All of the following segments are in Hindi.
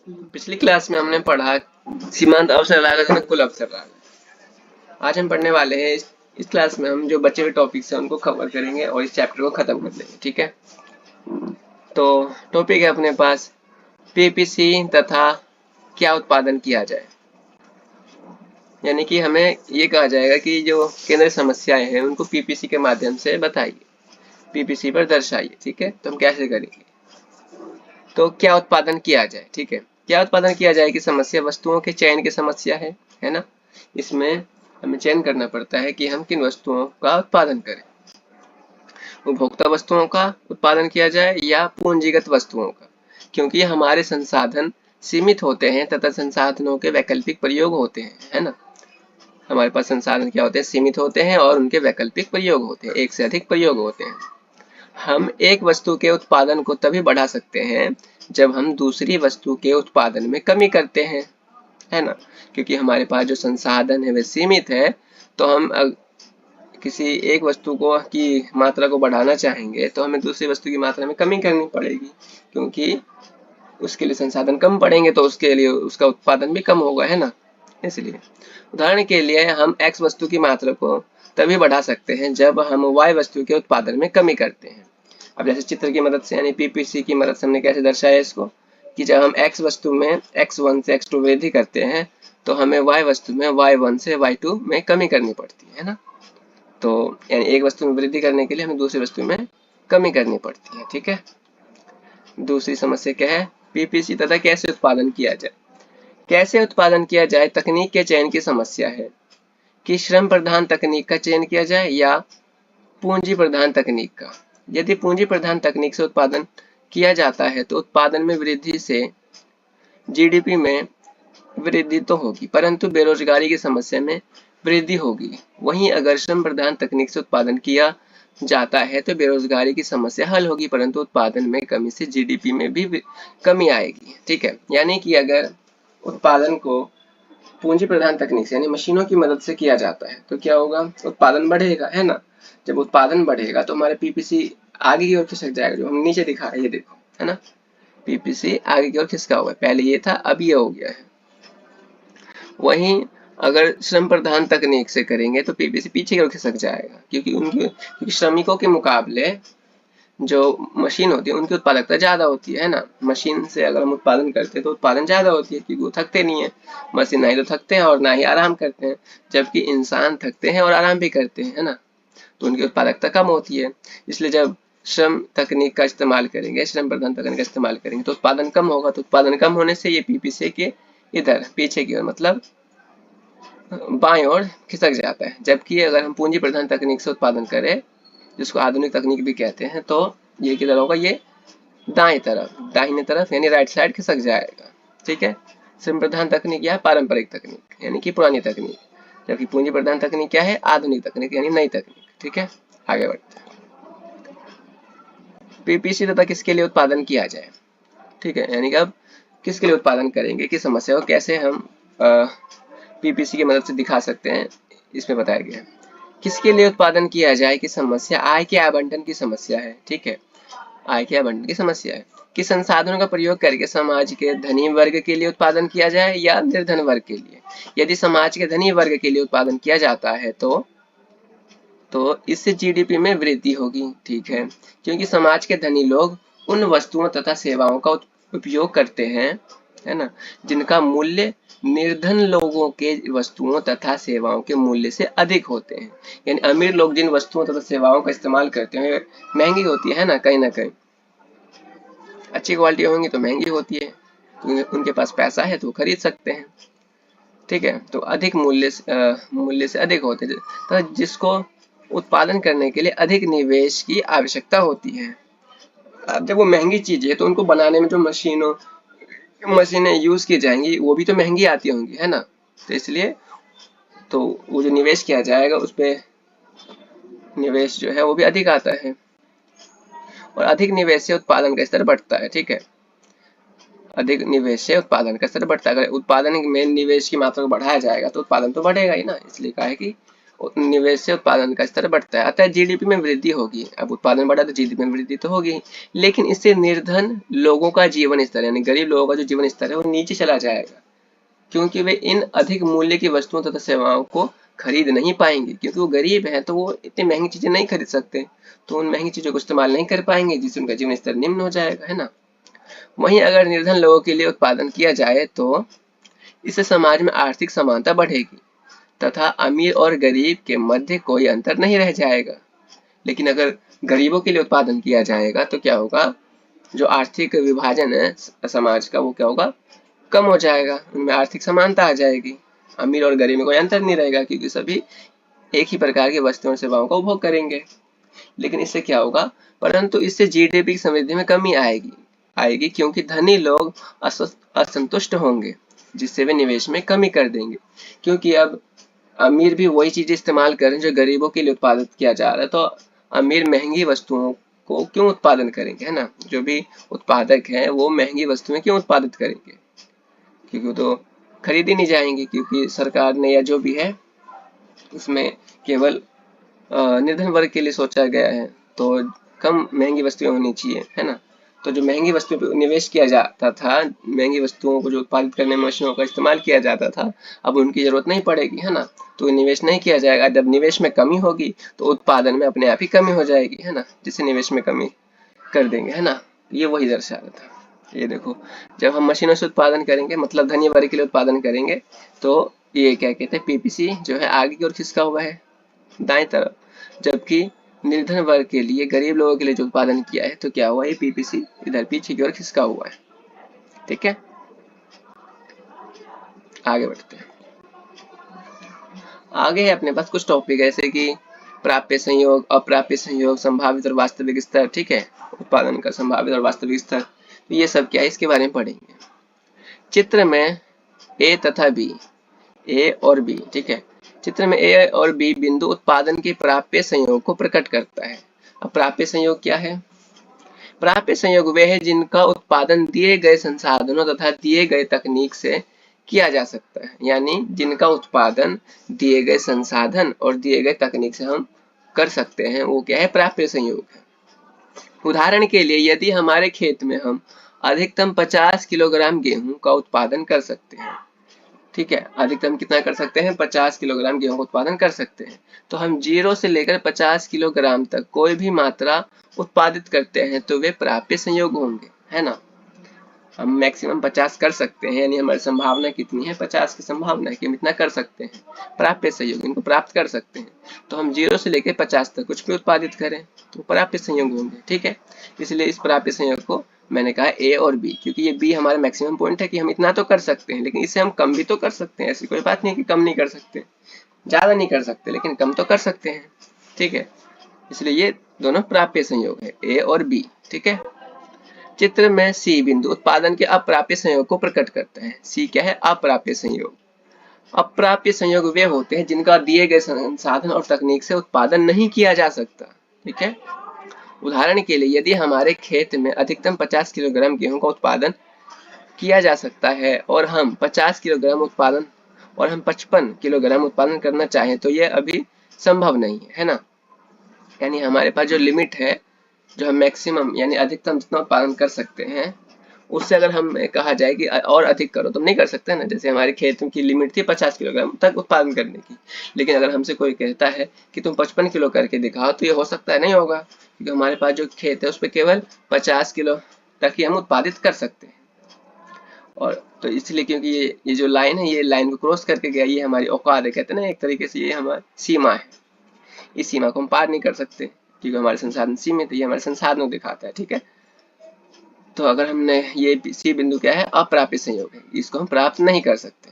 पिछली क्लास में हमने पढ़ा सीमांत अवसर लागत में कुल अवसर लागत। आज हम पढ़ने वाले हैं इस क्लास में हम जो बचे हुए टॉपिक्स हैं उनको कवर करेंगे और इस चैप्टर को खत्म कर देंगे। ठीक है, तो टॉपिक है अपने पास पीपीसी तथा क्या उत्पादन किया जाए। यानी कि हमें ये कहा जाएगा कि जो केंद्रीय समस्याएं हैं उनको पीपीसी के माध्यम से बताइए, पीपीसी पर दर्शाइए। ठीक है, तो हम कैसे करेंगे, तो क्या उत्पादन किया जाए। ठीक है, क्या उत्पादन किया जाए की समस्या वस्तुओं के चयन की समस्या है ना। इसमें हमें चयन करना पड़ता है कि हम किन वस्तुओं का उत्पादन करें। उपभोक्ता वस्तुओं का उत्पादन किया जाए या पूंजीगत वस्तुओं का, क्योंकि हमारे संसाधन सीमित होते हैं तथा संसाधनों के वैकल्पिक प्रयोग होते हैं, है ना। हमारे पास संसाधन क्या होते हैं, सीमित होते हैं और उनके वैकल्पिक प्रयोग होते हैं, एक से अधिक प्रयोग होते हैं। हम एक वस्तु के उत्पादन को तभी बढ़ा सकते हैं जब हम दूसरी वस्तु के उत्पादन में कमी करते हैं, है ना। क्योंकि हमारे पास जो संसाधन है वे सीमित है, तो हम किसी एक वस्तु को की मात्रा को बढ़ाना चाहेंगे तो हमें दूसरी वस्तु की मात्रा में कमी करनी पड़ेगी, क्योंकि उसके लिए संसाधन कम पड़ेंगे तो उसके लिए उसका उत्पादन भी कम होगा, है ना। इसलिए उदाहरण के लिए हम x वस्तु की मात्रा को तभी बढ़ा सकते हैं जब हम y वस्तु के उत्पादन में कमी करते हैं। अब जैसे चित्र की मदद से यानी पीपीसी की मदद से हमने कैसे दर्शाया इसको, कि जब हम x वस्तु में x1 से x2 वृद्धि करते हैं तो हमें y वस्तु में y1 से y2 में कमी करनी पड़ती है ना। तो यानी एक वस्तु में वृद्धि करने के लिए हमें दूसरी वस्तु में कमी करनी पड़ती है। ठीक है, दूसरी समस्या क्या है, पीपीसी तथा कैसे उत्पादन किया जाए। कैसे उत्पादन किया जाए तकनीक के चयन की समस्या है कि श्रम प्रधान तकनीक का चयन किया जाए या पूंजी प्रधान तकनीक का। यदि पूंजी प्रधान तकनीक से उत्पादन किया जाता है तो उत्पादन में वृद्धि से जीडीपी में वृद्धि तो होगी, परंतु बेरोजगारी की समस्या में वृद्धि होगी। वहीं अगर श्रम प्रधान तकनीक से उत्पादन किया जाता है तो बेरोजगारी की समस्या हल होगी, परंतु उत्पादन में कमी से जीडीपी में भी कमी आएगी। ठीक है, यानी कि अगर उत्पादन को पूंजी प्रधान तकनीक से यानी मशीनों की मदद से किया जाता है तो क्या होगा, उत्पादन बढ़ेगा, है ना। जब उत्पादन बढ़ेगा तो हमारे पीपीसी आगे की ओर खिसक जाएगा, जो हम नीचे दिखा रहे हैं ये देखो, है ना। पीपीसी आगे की ओर खिसका हुआ है, पहले ये था अब ये हो गया है। वहीं अगर श्रम प्रधान तकनीक से करेंगे तो पीपीसी पीछे की ओर खिसक जाएगा, क्योंकि श्रमिकों के मुकाबले जो मशीन होती है उनकी उत्पादकता ज्यादा होती है ना। मशीन से अगर हम उत्पादन करते हैं तो उत्पादन ज्यादा होती है, क्योंकि वो थकते नहीं है। मशीन ना ही तो थकते हैं और ना ही आराम करते हैं, जबकि इंसान थकते हैं और आराम भी करते हैं, है ना। तो उनकी उत्पादकता कम होती है। इसलिए जब श्रम तकनीक का इस्तेमाल करेंगे, श्रम प्रधान तकनीक का इस्तेमाल करेंगे तो उत्पादन कम होगा। तो उत्पादन कम होने से ये पीपीसी के इधर पीछे की ओर मतलब बाएं ओर खिसक जाता है। जबकि अगर हम पूंजी प्रधान तकनीक से उत्पादन करें, जिसको आधुनिक तकनीक भी कहते हैं, तो ये किधर होगा, ये दाएं तरफ, दाहिने तरफ यानी राइट साइड खिसक जाएगा। ठीक है, श्रम प्रधान तकनीक या पारंपरिक तकनीक यानी कि पुरानी तकनीक, जबकि पूंजी प्रधान तकनीक क्या है, आधुनिक तकनीक यानी नई तकनीक। ठीक है, आगे बढ़ते हैं। पीपीसी तथा किसके लिए उत्पादन किया जाए। ठीक है, यानी कि अब किसके लिए उत्पादन करेंगे कि समस्या को कैसे हम पीपीसी की मदद से दिखा सकते हैं, इसमें बताया गया है। किसके लिए उत्पादन किया जाए की समस्या आय के आवंटन की समस्या है। ठीक है, आय के आवंटन की समस्या है कि संसाधनों का प्रयोग करके समाज के धनी वर्ग के लिए उत्पादन किया जाए या निर्धन वर्ग के लिए। यदि समाज के धनी वर्ग के लिए उत्पादन किया जाता है तो इससे जीडीपी में वृद्धि होगी। ठीक है, क्योंकि समाज के धनी लोग उन वस्तुओं तथा सेवाओं का उपयोग करते हैं, है ना, जिनका मूल्य निर्धन लोगों के वस्तुओं तथा सेवाओं के मूल्य से अधिक होते हैं। यानी अमीर लोग जिन वस्तुओं तथा सेवाओं का इस्तेमाल करते हैं महंगी होती है ना, कहीं ना कहीं अच्छी क्वालिटी होंगी तो महंगी होती है, तो उनके पास पैसा है तो खरीद सकते हैं। ठीक है, तो अधिक मूल्य से अधिक होते हैं, तो जिसको उत्पादन करने के लिए अधिक निवेश की आवश्यकता होती है। अब जब वो महंगी चीज है तो उनको बनाने में जो मशीनें यूज की जाएंगी वो भी तो महंगी आती होंगी, है ना। तो इसलिए तो वो जो निवेश किया जाएगा उस पर निवेश जो है वो भी अधिक आता है, और अधिक निवेश से उत्पादन का स्तर बढ़ता है। ठीक है, अधिक निवेश से उत्पादन का स्तर बढ़ता है। अगर उत्पादन में निवेश की मात्रा को बढ़ाया जाएगा तो उत्पादन तो बढ़ेगा ही ना। इसलिए कहा है कि निवेश से उत्पादन का स्तर बढ़ता है, अतः जीडीपी में वृद्धि होगी। अब उत्पादन बढ़ा तो जीडीपी में वृद्धि तो होगी, लेकिन इससे निर्धन लोगों का जीवन स्तर यानी गरीब लोगों का जो जीवन स्तर है वो नीचे चला जाएगा, क्योंकि वे इन अधिक मूल्य की वस्तुओं तथा सेवाओं को खरीद नहीं पाएंगे, क्योंकि वो गरीब हैं तो वो इतनी महंगी चीजें नहीं खरीद सकते, तो उन महंगी चीजों को इस्तेमाल नहीं कर पाएंगे, जिससे उनका जीवन स्तर निम्न हो जाएगा, है ना। वहीं अगर निर्धन लोगों के लिए उत्पादन किया जाए तो इससे समाज में आर्थिक समानता बढ़ेगी तथा अमीर और गरीब के मध्य कोई अंतर नहीं रह जाएगा। लेकिन अगर गरीबों के लिए उत्पादन किया जाएगा तो क्या होगा, जो आर्थिक विभाजन है समाज का वो क्या होगा, कम हो जाएगा, उनमें आर्थिक समानता आ जाएगी, अमीर और गरीब में कोई अंतर नहीं रहेगा, क्योंकि सभी एक ही प्रकार की वस्तुओं और सेवाओं का उपभोग करेंगे। लेकिन इससे क्या होगा, परंतु इससे जीडीपी की समृद्धि में कमी आएगी क्योंकि धनी लोग असंतुष्ट होंगे, जिससे वे निवेश में कमी कर देंगे, क्योंकि अब अमीर भी वही चीज इस्तेमाल करें जो गरीबों के लिए उत्पादित किया जा रहा है, तो अमीर महंगी वस्तुओं को क्यों उत्पादन करेंगे, है ना। जो भी उत्पादक है वो महंगी वस्तुएं क्यों उत्पादित करेंगे, क्योंकि वो तो खरीदी नहीं जाएंगी, क्योंकि सरकार ने या जो भी है उसमें केवल निर्धन वर्ग के लिए सोचा गया है, तो कम महंगी वस्तुएं होनी चाहिए, है ना। तो जो महंगी वस्तुओं पर निवेश किया जाता था, महंगी वस्तुओं को जो उत्पादित करने में मशीनों का इस्तेमाल किया जाता था, अब उनकी जरूरत नहीं पड़ेगी, है ना, तो निवेश नहीं किया जाएगा। जब निवेश में कमी होगी तो उत्पादन में अपने आप ही कमी हो जाएगी, है ना, जिससे निवेश में कमी कर देंगे, है ना। ये वही दर्शा रहा था। ये देखो, जब हम मशीनों से उत्पादन करेंगे मतलब धनी वर्ग के लिए उत्पादन करेंगे, तो ये क्या कहते हैं, पीपीसी जो है आगे की ओर खिसका हुआ है दाएं तरफ, जबकि निर्धन वर्ग के लिए, गरीब लोगों के लिए जो उत्पादन किया है तो क्या हुआ, ये पीपीसी इधर पीछे की ओर खिसका हुआ है। ठीक है, आगे बढ़ते हैं। आगे है अपने पास कुछ टॉपिक ऐसे कि प्राप्य संयोग, अप्राप्य संयोग, संभावित और वास्तविक स्तर। ठीक है, उत्पादन का संभावित और वास्तविक स्तर, तो ये सब क्या है इसके बारे में पढ़ेंगे। चित्र में ए तथा बी, ए और बी, ठीक है, चित्र में ए और बी बिंदु उत्पादन के प्राप्य संयोग को प्रकट करता है। अब प्राप्य संयोग क्या है, प्राप्य संयोग वे है जिनका उत्पादन दिए गए संसाधनों तथा दिए गए तकनीक से किया जा सकता है, यानी जिनका उत्पादन दिए गए संसाधन और दिए गए तकनीक से हम कर सकते हैं, वो क्या है, प्राप्य संयोग है। उदाहरण के लिए यदि हमारे खेत में हम अधिकतम 50 किलोग्राम गेहूं का उत्पादन कर सकते हैं, ठीक है, अधिकतम कितना कर सकते हैं, 50 किलोग्राम गेहूं का उत्पादन कर सकते हैं, तो हम 0 से लेकर 50 किलोग्राम तक कोई भी मात्रा उत्पादित करते हैं तो वे प्राप्य संयोग होंगे, है ना। हम मैक्सिमम 50 कर सकते हैं, यानी हमारी संभावना कितनी है, 50 की संभावना है कि हम इतना कर सकते हैं, प्राप्य संयोग इनको प्राप्त कर सकते हैं, तो हम 0 से लेकर 50 तक कुछ भी उत्पादित करें तो प्राप्य संयोग होंगे। ठीक है, इसलिए इस प्राप्य संयोग को मैंने कहा ए और बी, क्योंकि ये बी हमारा मैक्सिमम पॉइंट है कि हम इतना तो कर सकते हैं, लेकिन इससे हम कम भी तो कर सकते हैं, ऐसी कोई बात नहीं कि कम नहीं कर सकते, ज्यादा नहीं कर सकते लेकिन कम तो कर सकते हैं। ठीक है, इसलिए ये दोनों प्राप्य संयोग है, ए और बी। ठीक है, चित्र में सी बिंदु उत्पादन के अप्राप्य संयोग को प्रकट करता है। सी क्या है, अप्राप्य संयोग। अप्राप्य संयोग वे होते हैं जिनका दिए गए संसाधन और तकनीक से उत्पादन नहीं किया जा सकता। ठीक है, उदाहरण के लिए यदि हमारे खेत में अधिकतम 50 किलोग्राम गेहूं का उत्पादन किया जा सकता है और हम 50 किलोग्राम उत्पादन और हम 55 किलोग्राम उत्पादन करना चाहें तो यह अभी संभव नहीं है ना। यानी हमारे पास जो लिमिट है, जो हम मैक्सिमम यानी अधिकतम जितना उत्पादन कर सकते हैं, उससे अगर हम कहा जाए कि और अधिक करो तो हम नहीं कर सकते ना। जैसे हमारे खेत की लिमिट थी 50 किलोग्राम तक उत्पादन करने की, लेकिन अगर हमसे कोई कहता है कि तुम 55 किलो करके दिखाओ तो ये हो सकता है, नहीं होगा, क्योंकि हमारे पास जो खेत है उस पर केवल 50 किलो तक ही हम उत्पादित कर सकते हैं। और तो इसलिए क्योंकि ये जो लाइन है, ये लाइन को क्रॉस करके गया, ये हमारी औकात है, कहते हैं ना एक तरीके से, ये हमारी सीमा है, इस सीमा को हम पार नहीं कर सकते क्योंकि हमारे संसाधन सीमित है, ये हमारे संसाधनों को दिखाता है। ठीक है, तो अगर हमने ये सी बिंदु क्या है, अप्राप्य संयोग है, इसको हम प्राप्त नहीं कर सकते।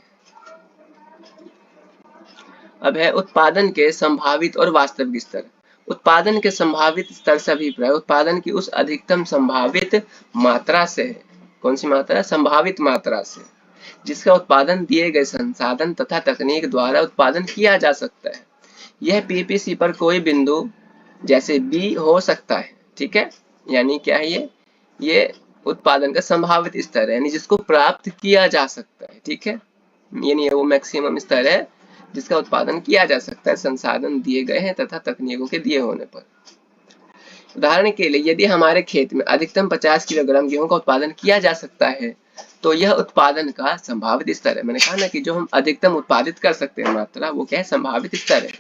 अब है उत्पादन के संभावित और वास्तविक स्तर। उत्पादन के संभावित स्तर से अभिप्राय उत्पादन की उस अधिकतम संभावित मात्रा से है। कौन सी मात्रा, संभावित मात्रा से, जिसका उत्पादन दिए गए संसाधन तथा तकनीक द्वारा उत्पादन किया जा सकता है। यह पीपीसी पर कोई बिंदु जैसे बी हो सकता है। ठीक है, यानी क्या है, ये उत्पादन का संभावित स्तर है, यानी जिसको प्राप्त किया जा सकता है। ठीक है, यानी वो मैक्सिमम स्तर है जिसका उत्पादन किया जा सकता है संसाधन दिए गए हैं तथा तकनीकों के दिए होने पर। उदाहरण के लिए यदि हमारे खेत में अधिकतम 50 किलोग्राम गेहूं का उत्पादन किया जा सकता है तो यह उत्पादन का संभावित स्तर है। मैंने कहा ना कि जो हम अधिकतम उत्पादित कर सकते हैं मात्रा, वो क्या है, संभावित स्तर है,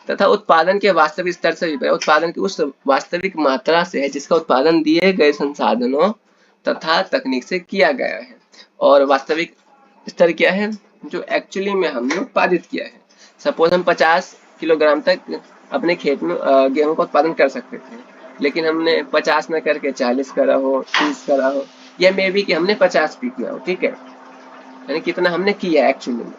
तथा उत्पादन के वास्तविक स्तर से भी उत्पादन की उस वास्तविक मात्रा से है जिसका उत्पादन दिए गए संसाधनों तथा तकनीक से किया गया है। और वास्तविक स्तर क्या है, जो एक्चुअली में हमने उत्पादित किया है। सपोज हम 50 किलोग्राम तक अपने खेत में गेहूं का उत्पादन कर सकते थे, लेकिन हमने 50 न करके 40 करा हो, 30 करा हो, या मे बी कि हमने 50 भी किया हो, ठीक है, यानी कितना हमने किया एक्चुअली में,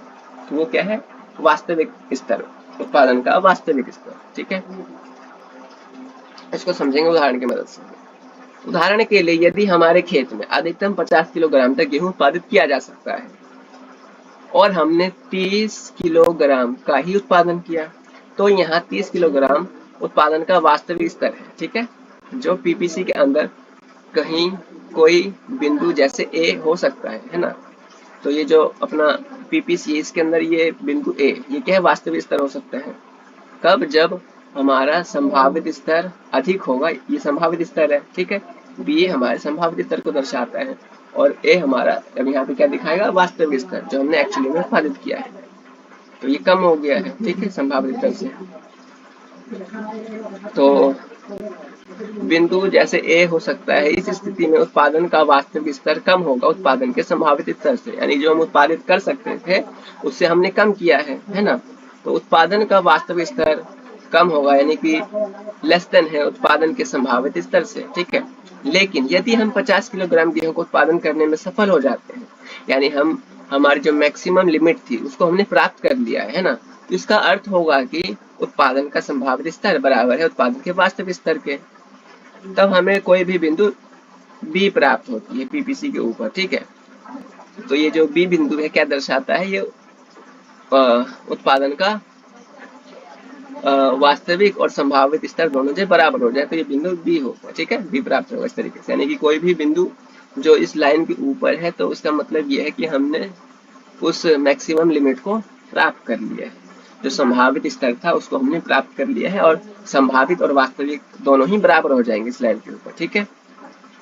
तो वो क्या है, वास्तविक स्तर, उत्पादन का वास्तविक स्तर, ठीक है। इसको समझेंगे उदाहरण की मदद से। उदाहरण के लिए यदि हमारे खेत में अधिकतम 50 किलोग्राम तक गेहूं उत्पादित किया जा सकता है और हमने 30 किलोग्राम का ही उत्पादन किया, तो यहाँ 30 किलोग्राम उत्पादन का वास्तविक स्तर है, ठीक है, जो पीपीसी के अंदर कहीं कोई बिंदु जैसे ए हो सकता है ना। तो ये जो अपना पीपीसी इसके अंदर ये बिंदु ए, ये क्या है, वास्तविक स्तर हो सकता है। कब, जब हमारा संभावित स्तर अधिक होगा, ये संभावित स्तर है, ठीक है, बी हमारे संभावित स्तर को दर्शाता है और ए हमारा अब यहाँ पे क्या दिखाएगा, वास्तविक स्तर जो हमने एक्चुअली में उत्पादित किया है। तो ये कम हो गया है, ठीक है, संभावित स्तर से। तो बिंदु जैसे ए हो सकता है, इस स्थिति में उत्पादन का वास्तविक स्तर कम होगा उत्पादन के संभावित स्तर से, यानी जो हम उत्पादित कर सकते थे उससे हमने कम किया है ना। तो उत्पादन का वास्तविक स्तर कम होगा, यानी कि लेस देन है उत्पादन के संभावित स्तर से, ठीक है। लेकिन यदि हम 50 किलोग्राम गेहूं को उत्पादन करने में सफल हो जाते हैं, यानी हम हमारी जो मैक्सिमम लिमिट थी उसको हमने प्राप्त कर लिया है ना, तो इसका अर्थ होगा कि उत्पादन का संभावित स्तर बराबर है उत्पादन के वास्तविक स्तर के। तब हमें कोई भी बिंदु बी प्राप्त होती है पीपीसी के ऊपर, ठीक है। तो ये जो बी बिंदु है क्या दर्शाता है, ये उत्पादन का वास्तविक और संभावित स्तर दोनों जो बराबर हो जाए तो ये बिंदु बी होगा, ठीक है, बी प्राप्त होगा इस तरीके से। यानी कि कोई भी बिंदु जो इस लाइन के ऊपर है तो उसका मतलब ये है कि हमने उस मैक्सिमम लिमिट को प्राप्त कर लिया है, जो संभावित स्तर था उसको हमने प्राप्त कर लिया है, और संभावित और वास्तविक दोनों ही बराबर हो जाएंगे इस लाइन के ऊपर, ठीक है।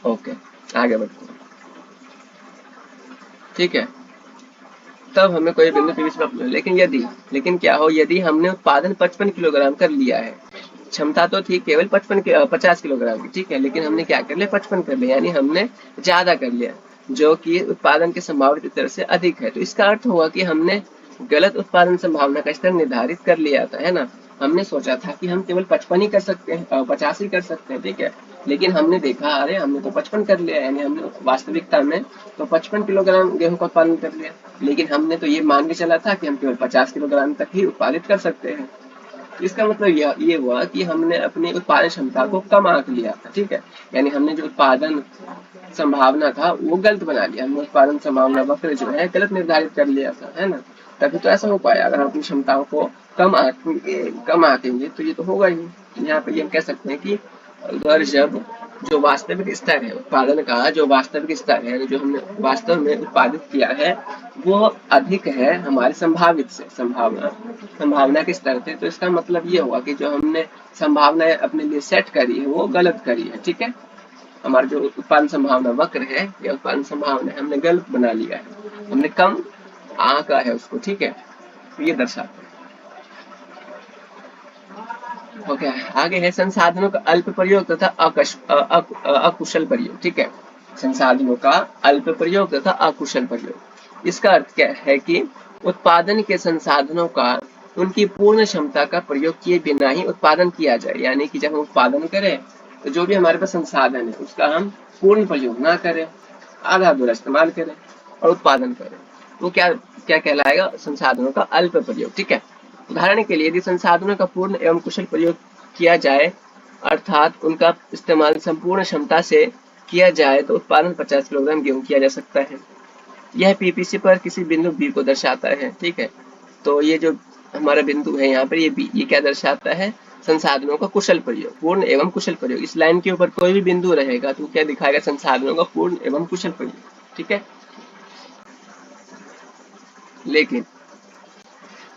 ओके, आगे बढ़ते हैं, ठीक है। तब हमें कोई बिंदु पीवीसी प्राप्त हो, लेकिन क्या हो, यदि हमने उत्पादन 55 किलोग्राम कर लिया है, क्षमता तो थी केवल 50 किलोग्राम की, ठीक है, लेकिन हमने क्या कर लिया, 55 कर लिया, यानी हमने ज्यादा कर लिया, जो कि उत्पादन के संभावित स्तर से अधिक है। तो इसका अर्थ हुआ कि हमने गलत उत्पादन संभावना का स्तर निर्धारित कर लिया था, है ना। हमने सोचा था कि हम केवल 55 ही कर सकते हैं, 50 ही कर सकते हैं, ठीक है, लेकिन हमने देखा अरे हमने तो 55 कर लिया, यानी हमने वास्तविकता में तो 55 किलोग्राम गेहूं का उत्पादन कर लिया, लेकिन हमने तो ये मान के चला था कि हम केवल 50 किलोग्राम तक ही उत्पादित कर सकते हैं। इसका मतलब ये हुआ कि हमने अपनी उत्पादन क्षमता को कम आंक लिया था, ठीक है, यानी हमने जो उत्पादन संभावना था वो गलत बना लिया, हमने उत्पादन संभावना वक्र जो है गलत निर्धारित कर लिया था, है ना। तभी तो ऐसा हो पाया, अगर हम अपनी क्षमताओं को कम आंकेंगे तो ये तो होगा ही। यहाँ पे ये हम कह सकते हैं कि अगर जब जो वास्तविक स्तर है उत्पादन का, जो वास्तविक स्तर है जो हमने वास्तव में उत्पादित किया है वो अधिक है हमारे संभावित से, संभावना के स्तर से, तो इसका मतलब ये हुआ कि जो हमने संभावना अपने लिए सेट करी है वो गलत करी है, ठीक है। हमारा जो उत्पादन संभावना वक्र है या उत्पादन संभावना हमने गलत बना लिया है, हमने कम आंका है उसको, ठीक है, तो ये दर्शाता है। ओके, आगे है संसाधनों का अल्प प्रयोग तथा अकुशल प्रयोग, ठीक है, संसाधनों का अल्प प्रयोग तथा अकुशल प्रयोग। इसका अर्थ क्या है कि उत्पादन के संसाधनों का उनकी पूर्ण क्षमता का प्रयोग किए बिना ही उत्पादन किया जाए, यानी कि जब हम उत्पादन करें तो जो भी हमारे पास संसाधन है उसका हम पूर्ण प्रयोग ना करें, आधा अधूरा इस्तेमाल करें और उत्पादन करें, वो क्या क्या कहलाएगा, संसाधनों का अल्प प्रयोग, ठीक है। उदाहरण के लिए यदि संसाधनों का पूर्ण एवं कुशल प्रयोग किया जाए, अर्थात उनका इस्तेमाल संपूर्ण क्षमता से किया जाए, तो उत्पादन 50 किलोग्राम गेहूं किया जा सकता है। यह पीपीसी पर किसी बिंदु बी को दर्शाता है, ठीक है। तो ये जो हमारा बिंदु है यहाँ पर ये बी, ये क्या दर्शाता है, संसाधनों का कुशल प्रयोग, पूर्ण एवं कुशल प्रयोग। इस लाइन के ऊपर कोई भी बिंदु रहेगा तो क्या दिखाएगा, संसाधनों का पूर्ण एवं कुशल प्रयोग, ठीक है। लेकिन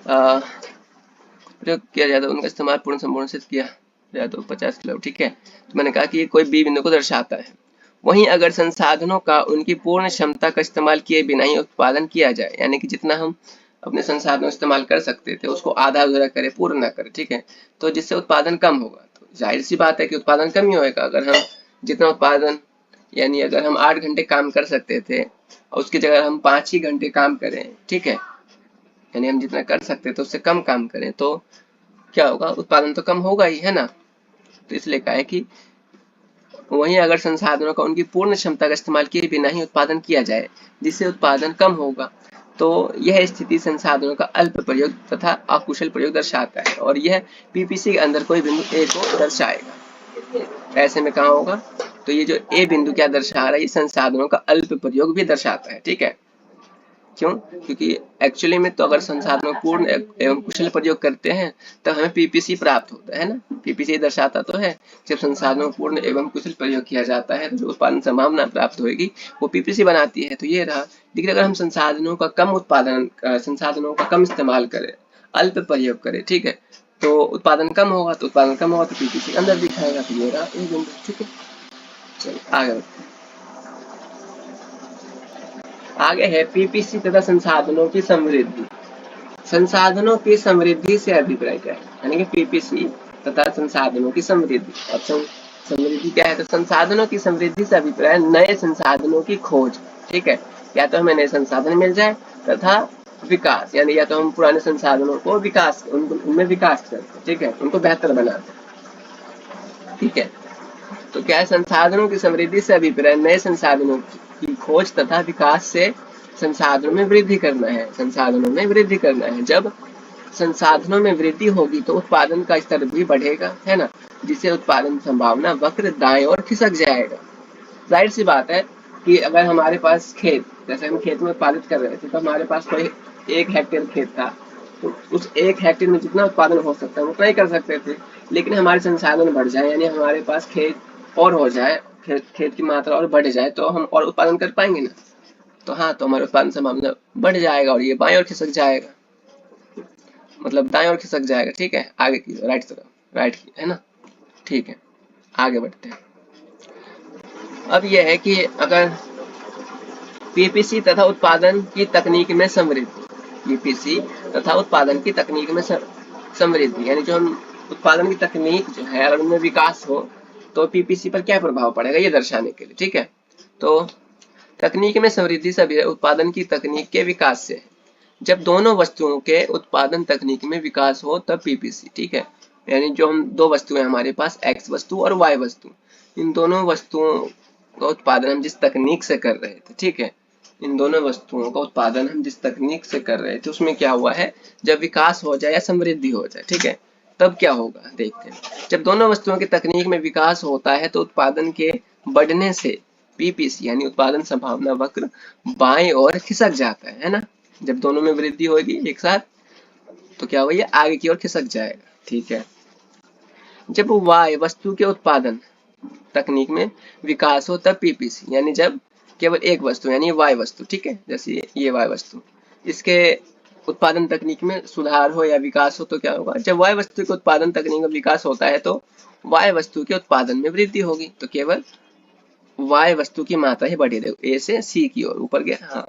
प्रयोग किया जाता है उनका इस्तेमाल पूर्ण संपूर्ण से किया जाए तो 50 किलो, ठीक है। तो मैंने कहा कि ये कोई बी बिंदु को दर्शाता है। वहीं अगर संसाधनों का उनकी पूर्ण क्षमता का इस्तेमाल किए बिना ही उत्पादन किया जाए, यानी कि जितना हम अपने संसाधनों इस्तेमाल कर सकते थे उसको आधा अधूरा करें, पूर्ण ना करें, ठीक है, तो जिससे उत्पादन कम होगा। तो जाहिर सी बात है कि उत्पादन कम ही होगा। अगर हम जितना उत्पादन, यानी अगर हम 8 घंटे काम कर सकते थे और उसकी जगह हम 5 ही घंटे काम करें, ठीक है, यानी हम जितना कर सकते थे उससे कम काम करें, तो क्या होगा, उत्पादन तो कम होगा ही, है ना। तो इसलिए कहा है कि वहीं अगर संसाधनों का उनकी पूर्ण क्षमता का इस्तेमाल किए बिना ही उत्पादन किया जाए जिससे उत्पादन कम होगा, तो यह स्थिति संसाधनों का अल्प प्रयोग तथा अकुशल प्रयोग दर्शाता है और यह पीपीसी के अंदर कोई बिंदु ए को दर्शाएगा। ऐसे में कहा होगा, तो ये जो ए बिंदु क्या दर्शा रहा है, ये संसाधनों का अल्प प्रयोग भी दर्शाता है, ठीक है। क्यों? क्योंकि एक्चुअली में तो अगर संसाधनों पूर्ण एवं कुशल प्रयोग करते हैं तब हमें पीपीसी प्राप्त होता है ना। पीपीसी दर्शाता तो है जब संसाधनों पूर्ण एवं कुशल प्रयोग किया जाता है तो जो उत्पादन संभावना प्राप्त होगी वो पीपीसी बनाती है। तो ये रहा। लेकिन अगर हम संसाधनों का कम उत्पादन, संसाधनों का कम इस्तेमाल करें, अल्प प्रयोग करें, ठीक है, तो उत्पादन कम होगा। तो उत्पादन कम होगा तो पीपीसी अंदर दिखाएगा। तो ये रहा एक बिंदु, ठीक है। चलिए आगे आगे है पीपीसी तथा संसाधनों की समृद्धि। संसाधनों की समृद्धि से अभिप्राय क्या है, यानी कि पीपीसी तथा संसाधनों की समृद्धि। ऑप्शन समृद्धि क्या है, तो संसाधनों की समृद्धि से अभिप्राय नए संसाधनों की खोज, ठीक है, या तो हमें नए संसाधन मिल जाए तथा विकास, यानी या तो हम पुराने संसाधनों को विकास, उनमें विकास करते, ठीक है, उनको बेहतर बनाते, ठीक है। तो क्या है, संसाधनों की समृद्धि से अभिप्राय नए संसाधनों की खोज तथा विकास से संसाधनों में वृद्धि करना है। संसाधनों में वृद्धि करना है। जब संसाधनों में वृद्धि होगी तो उत्पादन का स्तर भी बढ़ेगा, है ना, जिससे उत्पादन संभावना वक्र दाएं और खिसक जाएगा। जाहिर सी बात है कि अगर हमारे पास खेत, जैसे हम खेत में उत्पादित कर रहे थे, तो हमारे पास कोई 1 हेक्टेयर खेत था, तो उस 1 हेक्टेयर में जितना उत्पादन हो सकता है उतना ही कर सकते थे। लेकिन हमारे संसाधन बढ़ जाए, यानी हमारे पास खेत और हो जाए, खेत की मात्रा और बढ़ जाए, तो हम और उत्पादन कर पाएंगे ना। तो हाँ, तो हमारे उत्पादन संभावना बढ़ जाएगा और ये बाएं ओर खिसक जाएगा, मतलब दाएं ओर खिसक जाएगा, ठीक है। आगे की राइट तरफ, राइट की, है ना, ठीक है। आगे बढ़ते हैं। अब यह है कि अगर पीपीसी तथा उत्पादन की तकनीक में समृद्धि, पीपीसी तथा उत्पादन की तकनीक में समृद्धि, यानी जो हम उत्पादन की तकनीक जो है अगर उनमें विकास हो तो पीपीसी पर क्या प्रभाव पड़ेगा, ये दर्शाने के लिए, ठीक है। तो तकनीक में समृद्धि से उत्पादन की तकनीक के विकास से, जब दोनों वस्तुओं के उत्पादन तकनीक में विकास हो तब पीपीसी, ठीक है। यानी जो हम दो वस्तुएं हमारे पास, एक्स वस्तु और वाई वस्तु, इन दोनों वस्तुओं का उत्पादन हम जिस तकनीक से कर रहे थे, ठीक है, इन दोनों वस्तुओं का उत्पादन हम जिस तकनीक से कर रहे थे उसमें क्या हुआ है, जब विकास हो जाए या समृद्धि हो जाए, ठीक है, तब क्या होगा देखते हैं। जब दोनों वस्तुओं की तकनीक में विकास होता है तो उत्पादन के बढ़ने से पीपीसी यानी उत्पादन संभावना वक्र बाएं ओर खिसक जाता है ना। जब दोनों में वृद्धि होगी एक साथ तो क्या होगा, ये आगे की ओर खिसक जाएगा, ठीक है। जब वाई वस्तु के उत्पादन तकनीक में विकास हो तब पीपीसी, यानी जब केवल एक वस्तु यानी वाई वस्तु, ठीक है, जैसे ये वाई वस्तु, इसके उत्पादन तकनीक में सुधार हो या विकास हो तो क्या होगा, जब वाई वस्तु के उत्पादन तकनीक में विकास होता है तो वाई वस्तु के उत्पादन में वृद्धि होगी। तो केवल वाई वस्तु की मात्रा ही बढ़ी, देखो ए से सी की ओर ऊपर गया। हाँ,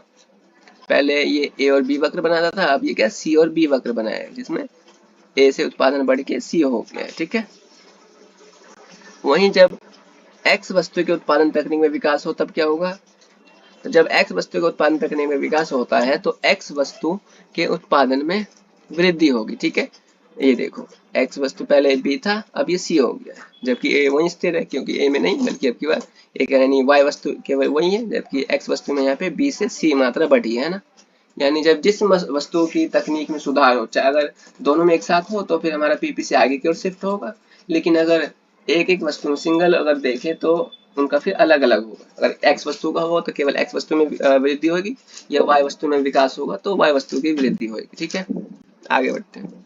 पहले ये ए और बी वक्र बनाता था, अब ये क्या सी और बी वक्र बनाया है जिसमें ए से उत्पादन बढ़ के सी हो गया है, ठीक है। वहीं जब एक्स वस्तु के उत्पादन तकनीक में विकास हो तब क्या होगा, तो जब एक्स वस्तु के उत्पादन तकनीक में विकास होता है तो एक्स वस्तु के उत्पादन में वृद्धि होगी, ठीक है। ये देखो एक्स वस्तु पहले बी था, अब ये सी हो गया, जबकि ए वहीं स्थिर है क्योंकि ए में नहीं बल्कि अब की बार एक यानी वाई वस्तु केवल वही है, जबकि एक्स वस्तु में यहाँ पे बी से सी मात्रा बढ़ी है ना। यानी जब जिस वस्तु की तकनीक में सुधार हो, चाहे अगर दोनों में एक साथ हो तो फिर हमारा पीपीसी आगे की ओर शिफ्ट होगा, लेकिन अगर एक एक वस्तु सिंगल अगर देखें तो उनका फिर अलग अलग होगा। अगर एक्स वस्तु का हो तो केवल एक्स वस्तु में वृद्धि होगी, या वाई वस्तु में विकास होगा तो वाई वस्तु की वृद्धि होगी, ठीक है। आगे बढ़ते हैं।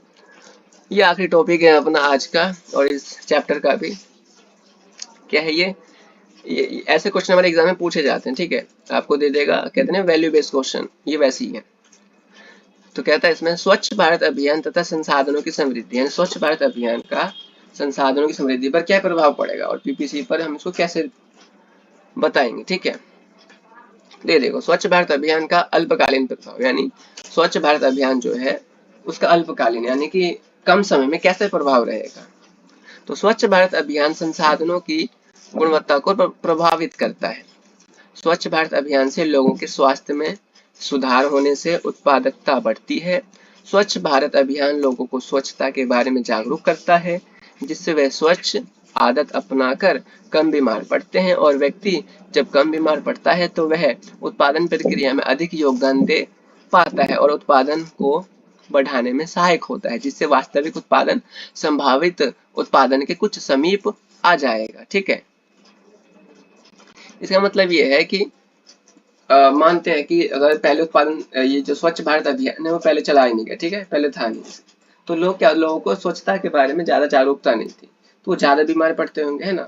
ये आखिरी टॉपिक है अपना आज का और इस चैप्टर का भी। क्या है ये ऐसे क्वेश्चन हमारे एग्जाम में पूछे जाते हैं, ठीक है, आपको दे देगा, कहते हैं वैल्यू बेस्ड क्वेश्चन, ये वैसे ही है। तो कहता है इसमें स्वच्छ भारत अभियान तथा संसाधनों की समृद्धि, यानी स्वच्छ भारत अभियान का संसाधनों की समृद्धि पर क्या प्रभाव पड़ेगा और पीपीसी पर हम इसको कैसे बताएंगे। ठीक है, ये देखो स्वच्छ भारत अभियान का अल्पकालीन प्रभाव, यानी स्वच्छ भारत अभियान जो है उसका अल्पकालीन यानी कि कम समय में कैसे प्रभाव रहेगा। तो स्वच्छ भारत अभियान संसाधनों की गुणवत्ता को प्रभावित करता है। स्वच्छ भारत अभियान से लोगों के स्वास्थ्य में सुधार होने से उत्पादकता बढ़ती है। स्वच्छ भारत अभियान लोगों को स्वच्छता के बारे में जागरूक करता है, जिससे वे स्वच्छ आदत अपनाकर कम बीमार पड़ते हैं, और व्यक्ति जब कम बीमार पड़ता है तो वह उत्पादन प्रक्रिया में अधिक योगदान दे पाता है और उत्पादन को बढ़ाने में सहायक होता है, जिससे वास्तविक उत्पादन संभावित उत्पादन के कुछ समीप आ जाएगा। ठीक है, इसका मतलब ये है कि मानते हैं कि अगर पहले उत्पादन ये जो स्वच्छ भारत अभियान है वो पहले चला ही नहीं गया, ठीक है, पहले था नहीं, तो लोगों को स्वच्छता के बारे में ज्यादा जागरूकता नहीं थी, तो वो ज्यादा बीमार पड़ते होंगे, है ना।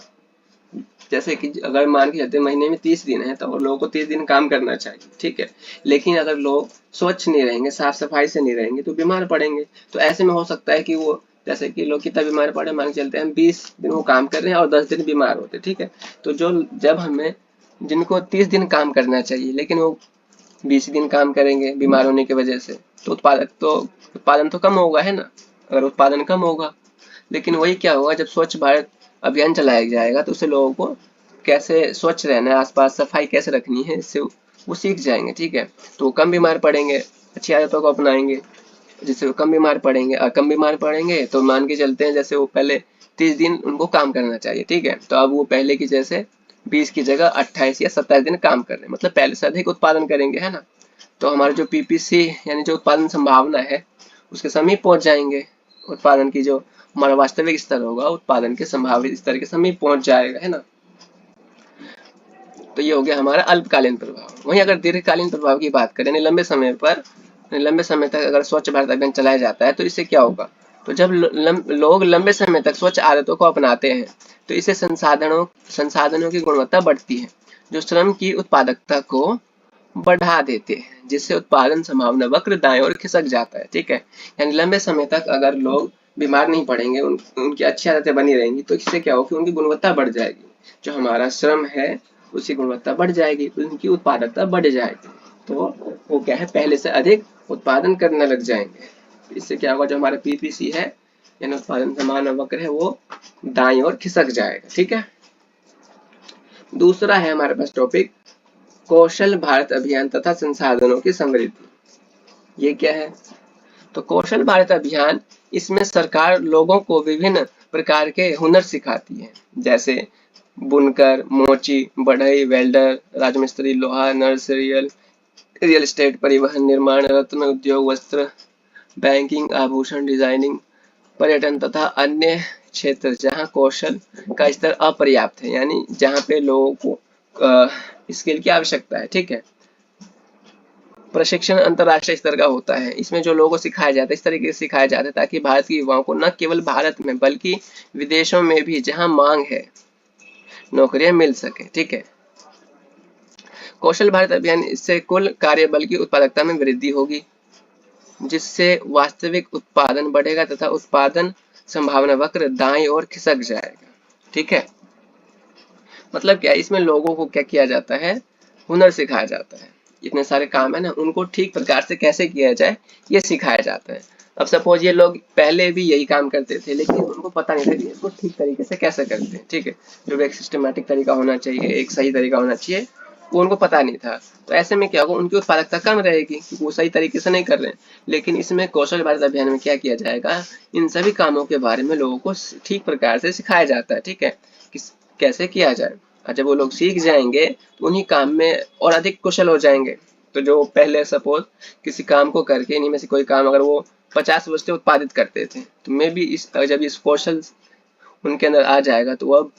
जैसे कि अगर मान के चलते महीने में 30 दिन है तो लोगों को 30 दिन काम करना चाहिए, ठीक है, लेकिन अगर लोग स्वच्छ नहीं रहेंगे, साफ सफाई से नहीं रहेंगे तो बीमार पड़ेंगे। तो ऐसे में हो सकता है कि वो जैसे कि लोग कितना बीमार पड़े, मान के चलते हैं 20 दिन वो काम कर रहे हैं और 10 दिन बीमार होते, ठीक है, तो जो जब हमें जिनको 30 दिन काम करना चाहिए लेकिन वो 20 दिन काम करेंगे बीमार होने की वजह से, तो उत्पादन तो कम होगा, है ना। अगर उत्पादन कम होगा, लेकिन वही क्या होगा, जब स्वच्छ भारत अभियान चलाया जाएगा तो उससे लोगों को कैसे स्वच्छ रहना है, आसपास सफाई कैसे रखनी है, इससे वो सीख जाएंगे। ठीक है, तो वो कम बीमार पड़ेंगे, अच्छी आदतों को अपनाएंगे, जिससे वो कम बीमार पड़ेंगे। और कम बीमार पड़ेंगे तो मान के चलते हैं जैसे वो पहले 30 दिन उनको काम करना चाहिए, ठीक है, तो अब वो पहले की जैसे 20 की जगह 28 या 27 दिन काम कर रहे हैं, मतलब पहले से अधिक उत्पादन करेंगे, है ना। तो हमारा जो पीपीसी यानी जो उत्पादन संभावना है उसके समीप पहुंच जाएंगे। उत्पादन की जो हमारा वास्तविक स्तर होगा उत्पादन के संभावित स्तर के समीप पहुंच जाएगा, है ना। तो ये हो गया हमारा अल्पकालीन प्रभाव। वहीं अगर दीर्घकालीन प्रभाव की बात करें, लंबे समय तक अगर स्वच्छ भारत अभियान चलाया जाता है तो इससे क्या होगा, तो जब लोग लंबे समय तक स्वच्छ आदतों को अपनाते हैं तो इससे संसाधनों की गुणवत्ता बढ़ती है, जो श्रम की उत्पादकता को बढ़ा देते हैं, जिससे उत्पादन संभावना वक्र दाएं ओर खिसक जाता है। ठीक है, यानी लंबे समय तक अगर लोग बीमार नहीं पड़ेंगे, उनकी अच्छी आदतें बनी रहेंगी, तो इससे क्या होगा कि उनकी गुणवत्ता बढ़ जाएगी, जो हमारा श्रम है उसकी गुणवत्ता बढ़ जाएगी, उनकी उत्पादकता बढ़ जाएगी, तो वो क्या है पहले से अधिक उत्पादन करने लग जाएंगे। इससे क्या होगा, जो हमारा पीपीसी है यानी उत्पादन संभावना वक्र है वो दाएं ओर खिसक जाएगा। ठीक है, दूसरा है हमारे पास टॉपिक कौशल भारत अभियान तथा संसाधनों की समृद्धि। ये क्या है, तो कौशल भारत अभियान, इसमें सरकार लोगों को विभिन्न प्रकार के हुनर सिखाती है, जैसे बुनकर, मोची, बढ़ई, वेल्डर, राजमिस्त्री, लोहा, नर्सरियल, रियल एस्टेट, परिवहन, निर्माण, रत्न उद्योग, वस्त्र, बैंकिंग, आभूषण, डिजाइनिंग, पर्यटन तथा अन्य क्षेत्र जहां कौशल का स्तर अपर्याप्त है, यानी जहां पे लोगों को स्किल की आवश्यकता है। ठीक है, प्रशिक्षण अंतरराष्ट्रीय स्तर का होता है, इसमें जो लोगों को सिखाया जाता है इस तरीके से सिखाया जाता है ताकि भारत के युवाओं को न केवल भारत में बल्कि विदेशों में भी जहां मांग है नौकरियां मिल सके। ठीक है, कौशल भारत अभियान, इससे कुल कार्यबल की उत्पादकता में वृद्धि होगी, जिससे वास्तविक उत्पादन बढ़ेगा तथा उत्पादन संभावना वक्र दाएं ओर खिसक जाएगा। ठीक है, मतलब क्या, इसमें लोगों को क्या किया जाता है, हुनर सिखाया जाता है, इतने सारे काम है ना उनको ठीक प्रकार से कैसे किया जाए ये सिखाया जाता है। अब सपोज ये लोग पहले भी यही काम करते थे लेकिन उनको पता नहीं था कि इसको ठीक तरीके से कैसे करते हैं। ठीक है, जो एक सिस्टमेटिक तरीका होना चाहिए, एक सही तरीका होना चाहिए, वो उनको पता नहीं था, तो ऐसे में क्या होगा, उनकी उत्पादकता कम रहेगी क्योंकि वो सही तरीके से नहीं कर रहे हैं। लेकिन इसमें कौशल भारत अभियान में क्या किया जाएगा, इन सभी कामों के बारे में लोगों को ठीक प्रकार से सिखाया जाता है। ठीक है, कैसे किया जाए, और जब वो लोग सीख जाएंगे तो उन्हीं काम में और अधिक कुशल हो जाएंगे। तो जो पहले सपोज किसी काम को करके इन्हीं में से कोई काम अगर वो 50 वर्ष से उत्पादित करते थे, तो मे भी जब इस कौशल उनके अंदर आ जाएगा तो अब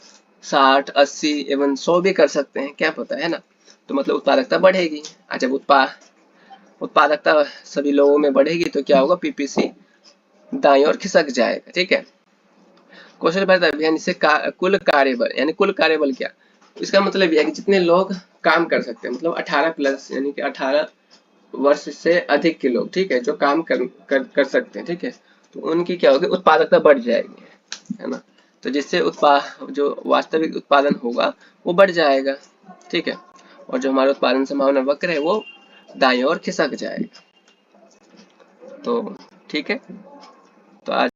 60, 80 एवं 100 भी कर सकते हैं, क्या पता, है ना। तो मतलब उत्पादकता बढ़ेगी, और जब उत्पादकता सभी लोगों में बढ़ेगी तो क्या होगा, पीपीसी दाईं ओर खिसक जाएगा। ठीक है, कौशल भारत अभियान से कुल कार्यबल, यानी कुल कार्यबल क्या, इसका मतलब यह है कि जितने लोग काम कर सकते हैं, मतलब 18 प्लस यानी कि 18 वर्ष से अधिक के लोग, ठीक है, जो काम कर सकते हैं, ठीक है, तो उनकी क्या होगी, उत्पादकता बढ़ जाएगी, है ना। तो जिससे जो वास्तविक उत्पादन होगा वो बढ़ जाएगा, ठीक है, और जो हमारा उत्पादन संभावना वक्र है वो दाईं ओर खिसक जाएगा। तो ठीक है, तो आज